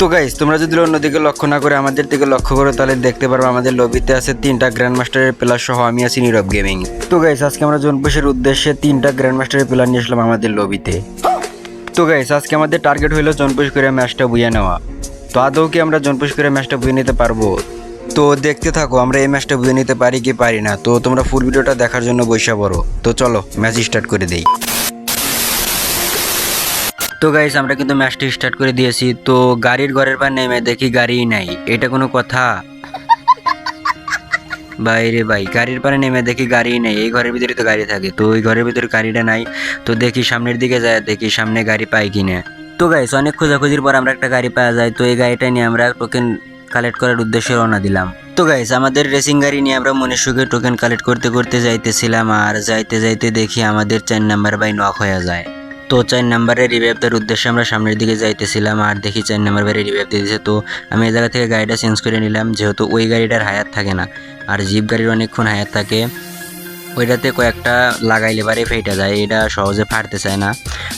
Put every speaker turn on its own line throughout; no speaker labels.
তো গাইস, তোমরা যদি অন্যদিকে লক্ষ্য না করে আমাদের দিকে লক্ষ্য করো তাহলে দেখতে পারবে আমাদের লবিতে আছে 3টা গ্র্যান্ড মাস্টারের প্লেয়ার সহ আমি আছি নীরব গেমিং। তো গাইস, আজকে আমরা জোনপুশের উদ্দেশ্যে 3টা গ্র্যান্ড মাস্টারের প্লেয়ার নিয়ে আসলাম আমাদের লবিতে। তো গাইস, আজকে আমাদের টার্গেট হলো জোনপুশ করে ম্যাচটা বুঝে নেওয়া। তো আদৌ কি আমরা জোনপুশ করে ম্যাচটা বুঝে নিতে পারবো? তো দেখতে থাকো আমরা এই ম্যাচটা বুঝে নিতে পারি কি পারি না। তো তোমরা ফুল ভিডিওটা দেখার জন্য বসে পড়ো। তো চলো ম্যাচ স্টার্ট করে দেই। তো গাইস, আমরা কিন্তু ম্যাচটি স্টার্ট করে দিয়েছি। তো গাড়ির ঘরের পর নেমে দেখি গাড়িই নাই, এটা কোনো কথা? বাইরে ভাই, গাড়ির পারে নেমে দেখি গাড়িই নেই। এই ঘরের ভিতরে তো গাড়ি থাকে, তো ওই ঘরের ভিতরে গাড়িটা নাই। তো দেখি সামনের দিকে যায়, দেখি সামনে গাড়ি পাই কিনা। তো গাইস, অনেক খোঁজাখুঁজির পর আমরা একটা গাড়ি পাওয়া যায়। তো এই গাড়িটা নিয়ে আমরা টোকেন কালেক্ট করার উদ্দেশ্যে রওনা দিলাম। তো গাইস, আমাদের রেসিং গাড়ি নিয়ে আমরা মনের সুখে টোকেন কালেক্ট করতে করতে যাইতেছিলাম, আর যাইতে যাইতে দেখি আমাদের 4 নাম্বার ভাই নক হয়ে যায়। তো 4 নাম্বারের রিভাইভ দেওয়ার উদ্দেশ্যে আমরা সামনের দিকে যাইতেছিলাম, আর দেখি 4 নাম্বার বাড়ি রিভাইভ দিয়ে দিয়েছে। তো আমি এই জায়গা থেকে গাড়িটা চেঞ্জ করে নিলাম, যেহেতু ওই গাড়িটার হায়াত থাকে না, আর জিপ গাড়ির অনেকক্ষণ হায়াত থাকে। ওইটাতে কয়েকটা লাগাইলে বারে ফেটে যায়, এটা সহজে ফাটতে চায় না।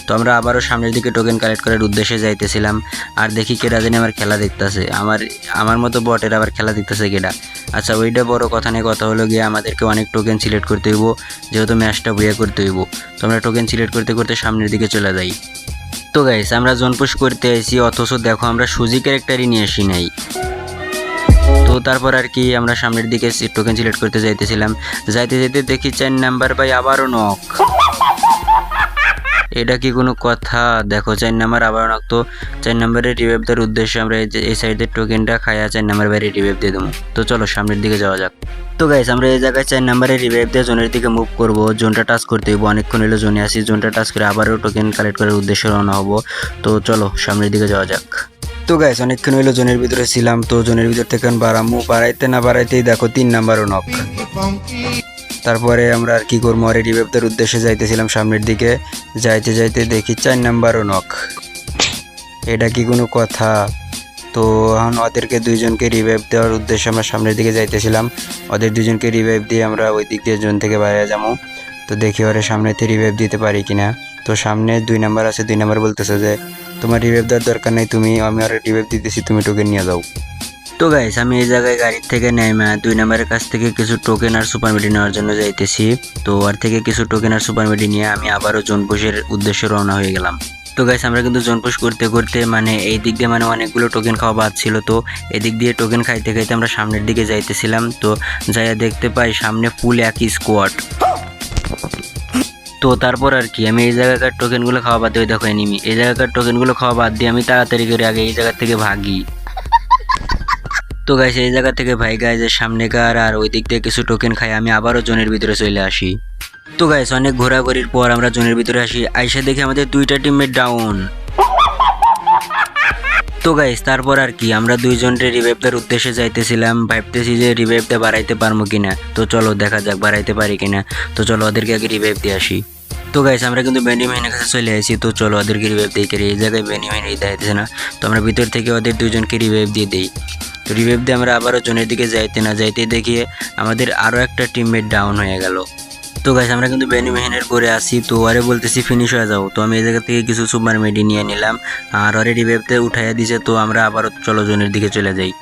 তো আমরা আবারও সামনের দিকে টোকেন কালেক্ট করার উদ্দেশ্যে যাইতেছিলাম, আর দেখি কেডা জানি আমার খেলা দেখতেছে। আমার মতো বটের আবার খেলা দেখতেছে কেডা। আচ্ছা, ওইটা বড় কথা নেই, কথা হলো গিয়ে আমাদেরকে অনেক টোকেন সিলেক্ট করতে হইব, যেহেতু ম্যাচটা বুয়ে করতে হইব। তো আমরা টোকেন সিলেক্ট করতে করতে সামনের দিকে চলে যাই। তো গাইস, আমরা জোন পুশ করতে আইছি, অথচ দেখো আমরা সুজি ক্যারেক্টারই নিয়ে আসি নাই। তো তারপর আর কি আমরা সামনের দিকে টোকেন সিলেক্ট করতে যাইতেছিলাম, যাইতে যাইতে দেখি 4 নাম্বার ভাই আবারও নক। এটা কি কোনো কথা? দেখো 4 নাম্বার আবার নক। তো 4 নাম্বারের রিভাইভ দেওয়ার উদ্দেশ্যে আমরা এই সাইডের টোকেনটা খাইয়া 4 নাম্বার বাইরে রিভাইভ দিয়ে দেবো। তো চলো সামনের দিকে যাওয়া যাক। তো গাইস, আমরা এই জায়গায় 4 নাম্বারের রিভাইভ দিয়ে জোনের দিকে মুভ করব। জোনটা টাচ করতে হইব, অনেকক্ষণ হলো জোনে আসি। জোনটা টাচ করে আবারও টোকেন কালেক্ট করার উদ্দেশ্যে রওনা হবো। তো চলো সামনের দিকে যাওয়া যাক। তো গাইস, অনেকক্ষণ হইলো জোনের ভিতরে ছিলাম। তো জোনের ভিতর থেকে বাড়ামু, বাড়াইতে না বাড়াইতেই দেখো 3 নাম্বারও নক। তারপরে আমরা আর কি করবো, আর রিভাইভ দেওয়ার উদ্দেশ্যে যাইতেছিলাম সামনের দিকে, যাইতে যাইতে দেখি 4 নাম্বারও নক। এটা কি কোনো কথা? তো এখন ওদেরকে দুইজনকে রিভাইভ দেওয়ার উদ্দেশ্যে আমরা সামনের দিকে যাইতেছিলাম। ওদের দুজনকে রিভাইভ দিয়ে আমরা ওই দিক দিয়ে জোন থেকে বাইরে যাবো। তো দেখি ওরা সামনেতে রিভাইভ দিতে পারি কিনা। তো সামনে 2 নাম্বার আছে, 2 নাম্বার বলতেছে যে তোমার রিভাইভ দেওয়ার দরকার নেই, আমি আর রিভাইভ দিতেছি, তুমি টোকেন নিয়ে যাও। তো গাইস, আমি এই জায়গায় গাড়ির থেকে নেমে 2 নাম্বারের কাছ থেকে কিছু টোকেন আর সুপার মেডি নেওয়ার জন্য যাইতেছি। তো আর থেকে কিছু টোকেন আর সুপার মেডি নিয়ে আমি আবারও জোন পুশের উদ্দেশ্যে রওনা হয়ে গেলাম। তো গাইস, আমরা কিন্তু জোন পুশ করতে করতে এই দিক দিয়ে অনেকগুলো টোকেন খাওয়া বাদ ছিল। তো এদিক দিয়ে টোকেন খাইতে খাইতে আমরা সামনের দিকে যাইতেছিলাম। তো যাইয়া দেখতে পাই সামনে ফুল একই স্কোয়াড। তো তারপর আর কি আমি এই জায়গাকার টোকেনগুলো খাওয়া বাদ দিয়ে, দেখো এনিমি, এই জায়গাকার টোকেনগুলো খাওয়া বাদ দিয়ে আমি তাড়াতাড়ি করে আগে এই জায়গা থেকে ভাগি। তো গাইস, এই জায়গা থেকে ভাই গাইজের সামনেকার আর ওই দিক দিয়ে কিছু টোকেন খাই আমি আবারও জোনের ভিতরে চলে আসি। তো গাইস, অনেক ঘোরাঘুরির পর আমরা জোনের ভিতরে আসি, আইসা দেখি আমাদের 2টা টিমমেট ডাউন। তো গাইস, তারপর আর কি আমরা 2 জনের রিভাইভ দেওয়ার উদ্দেশ্যে যাইতেছিলাম, ভাবতেছি যে রিভাইভটা বাড়াইতে পারবো কিনা। তো চলো দেখা যাক বাড়াইতে পারি কিনা। তো চলো ওদেরকে আগে রিভাইভ দিয়ে আসি। তো গাইস, আমরা কিন্তু বেনিমিনের কাছে চলে আসি। তো চলো ওদেরকে রিভাইভ দিয়ে করি, এই জায়গায় বেনিমিন দেখাইতেছে না। তো আমরা ভিতর থেকে ওদের 2 জনকে রিভাইভ দিয়ে দিই। তো রিভাইভ দিয়ে আমরা আবারও জোনের দিকে যাইতে না যাইতে দেখি আমাদের আরও একটা টিমমেট ডাউন হয়ে গেল। তো গাইস, আমরা কিন্তু বেনিমিনের করে আসি। তো আরে বলতেছি ফিনিশ হয়ে যাও। তো আমি এই জায়গা থেকে কিছু সুপার মেডি নিয়ে নিলাম, আর ওরে রিভাইভতে উঠাইয়া দিছে। তো আমরা আবারও চলো জোনের দিকে চলে যাই।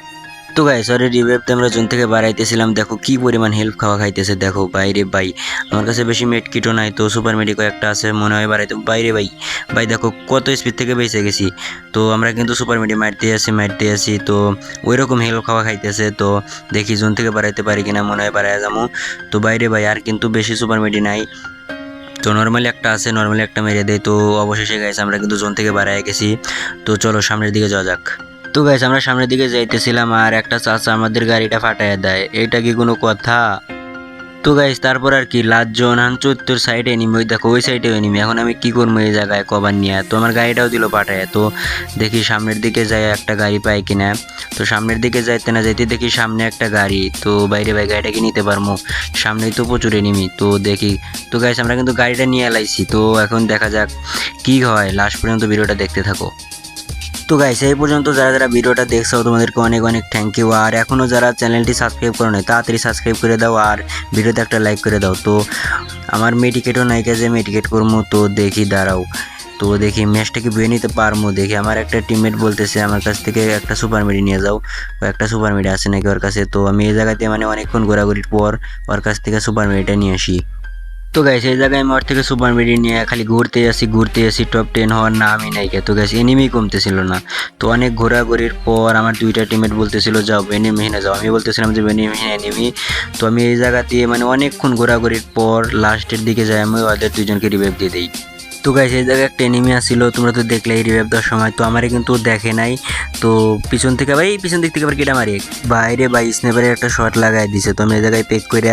তো গাইস, ওরে রিভাইভতে আমরা জোন থেকে বাড়াইতেছিলাম, দেখো কি পরিমাণ হেল্প খাওয়া খাইতেছে। দেখো বাইরে ভাই, আমার কাছে বেশি মেড কিটও নাই, তো সুপার মেডি কয়েকটা আছে মনে হয় বাড়াইতে। বাইরে ভাই ভাই দেখো কত স্পিড থেকে বেঁচে গেছি। তো আমরা কিন্তু সুপার মেডি মারতে আসি। তো ওই রকম হেল্প খাওয়া খাইতেছে। তো দেখি জোন থেকে বাড়াইতে পারি কিনা, মনে হয় বাড়াইয়া যাবো। তো বাইরে ভাই আর কিন্তু বেশি সুপার মেডি নাই, তো নর্মালি একটা আছে, নর্মালি একটা মেরে দেয়। তো অবশেষে গাইস আমরা কিন্তু জোন থেকে বাড়াই গেছি। তো চলো সামনের দিকে যাওয়া যাক। তো গাইস, আমরা সামনের দিকে যাইতেছিলাম, আর একটা চাচা আমাদের গাড়িটা ফাটাইয়া দেয়, এটা কি কোনো কথা? তো গাইস, তারপর আর কি লাস্ট জোন হান 74 সাইডে এনিমি, ওই দেখো ওই সাইডে এনিমি। এখন আমি কি করবো এই জায়গায় কভার নিয়ে? তো আমার গাড়িটাও দিল পাঠায়। তো দেখি সামনের দিকে যাই একটা গাড়ি পাই কিনা। তো সামনের দিকে যাইতে না যাইতে দেখি সামনে একটা গাড়ি। তো বাইরে ভাই গাড়িটাকে নিতে পারবো, সামনেই তো প্রচুর এনিমি। তো দেখি, তো গাইস আমরা কিন্তু গাড়িটা নিয়ে এলাইছি। তো এখন দেখা যাক কি হয়, লাস্ট পর্যন্ত ভিডিওটা দেখতে থাকো। তো গাইস, এই পর্যন্ত যারা যারা ভিডিওটা দেখছো তোমাদেরকে অনেক অনেক থ্যাংক ইউ। আর এখনও যারা চ্যানেলটি সাবস্ক্রাইব করো নাই তাড়াতাড়ি সাবস্ক্রাইব করে দাও, আর ভিডিওতে একটা লাইক করে দাও। তো আমার মেডিকেটও নাই, কাজে মেডিকেট করবো। তো দেখি দাঁড়াও, তো দেখি ম্যাচটাকে বয়ে নিতে পারবো। দেখি আমার একটা টিমমেট বলতেছে আমার কাছ থেকে একটা সুপার মেডি নিয়ে যাও, ও একটা সুপার মেডি আছে নাকি ওর কাছে। তো আমি এই জায়গাতে মানে অনেকক্ষণ ঘোরাঘুরির পর ওর কাছ থেকে সুপার মেডিটা নিয়ে আসি। তো গাইস এই জায়গায় আমি ওর থেকে সুপার মেডি নিয়ে খালি ঘুরতে আসি টপ 10 হওয়ার নামই নাই কে। তো গাইস এনিমি কমতেছিল না। তো অনেক ঘোরাঘুরির পর আমার দুইটা টিমমেট বলতেছিল যাও এনিমি যাও, আমি বলতেছিলাম যে এনিমি। তো আমি এই জায়গাতে মানে অনেকক্ষণ ঘোরাঘুরির পর লাস্টের দিকে যাই আমি ওদের দুইজনকে রিভাইভ দিয়ে দিই। তো গাইস এই জায়গায় একটা এনিমি আসছিল, তোমরা তো দেখলে এই রিভাইভ দেওয়ার সময়। তো আমারে কিন্তু দেখে নাই। তো পিছন দিক থেকে আবার কেটে মারি বাইরে স্নেপারে একটা শট লাগাই দিছে। তো আমি এই জায়গায় পেক করে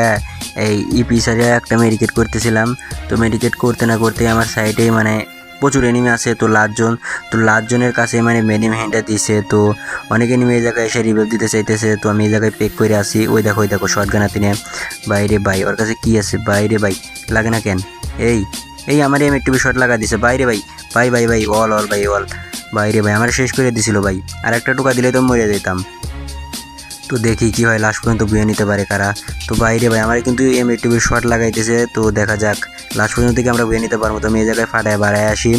এই ইপি সারে একটা মেডিকেট করতেছিলাম। তো মেডিকেট করতে না করতে আমার সাইডে মানে প্রচুর এনিমি আছে। তো লাস্টজনের কাছে মানে মেডিম হ্যান্ডটা দিছে। তো অনেক এনিমি এই জায়গায় এসে রিভাইভ দিতে চাইতেছে। তো আমি এই জায়গায় পেক করে আসি। ওই দেখো শর্ট গান হাতে নিয়ে ওর কাছে কি আছে লাগে না কেন। এই আমার এম একটু শট লাগা দিছে অল আমার শেষ করে দিছিল ভাই। আর একটা টোকা দিলে তো মরে যেতাম। তো দেখি কি হয়, লাস্ট পর্যন্ত বুয়ে নিতে পারে কারা। তো আমার কিন্তু এম একটু শট লাগাইতেছে। তো দেখা যাক লাস্ট পর্যন্ত থেকে আমরা বুয়ে নিতে পারবো। তো আমি এই জায়গায় ফাটায় বাড়ায় আসি।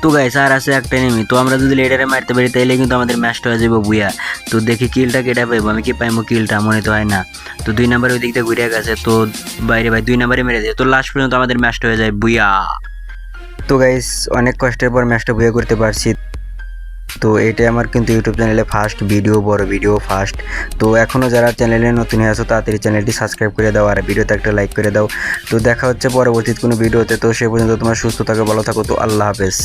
তো গাইস আর আছে একটা এনিমি। তো আমরা যদি লিডারে মারতে পারি তাইলে কিন্তু আমাদের ম্যাচটা হয়ে যাবে বুয়া। তো দেখি কিলটা কেটে পাইবো, আমি কি পাইবো কিলটা, মনে তো হয় না। তো 2 নাম্বার ওই দিক দিয়ে ঘুরে গেছে। তো 2 নাম্বারে মেরে দেয়। তো লাস্ট পর্যন্ত আমাদের ম্যাচটা হয়ে যায় বুয়া। তো গাইস অনেক কষ্টের পর ম্যাচটা বুয়া করতে পারছি। তো এটা আমার কিন্তু ইউটিউব চ্যানেলে ফার্স্ট ভিডিও, বড় ভিডিও ফার্স্ট। তো এখনও যারা চ্যানেলে নতুন হয়ে আছো তাড়াতাড়ি চ্যানেলটি সাবস্ক্রাইব করে দাও আর ভিডিওতে একটা লাইক করে দাও। তো দেখা হচ্ছে পরবর্তী কোনো ভিডিওতে। তো সে পর্যন্ত তোমার সুস্থ থাকো, ভালো থাকো। তো আল্লাহ হাফেজ।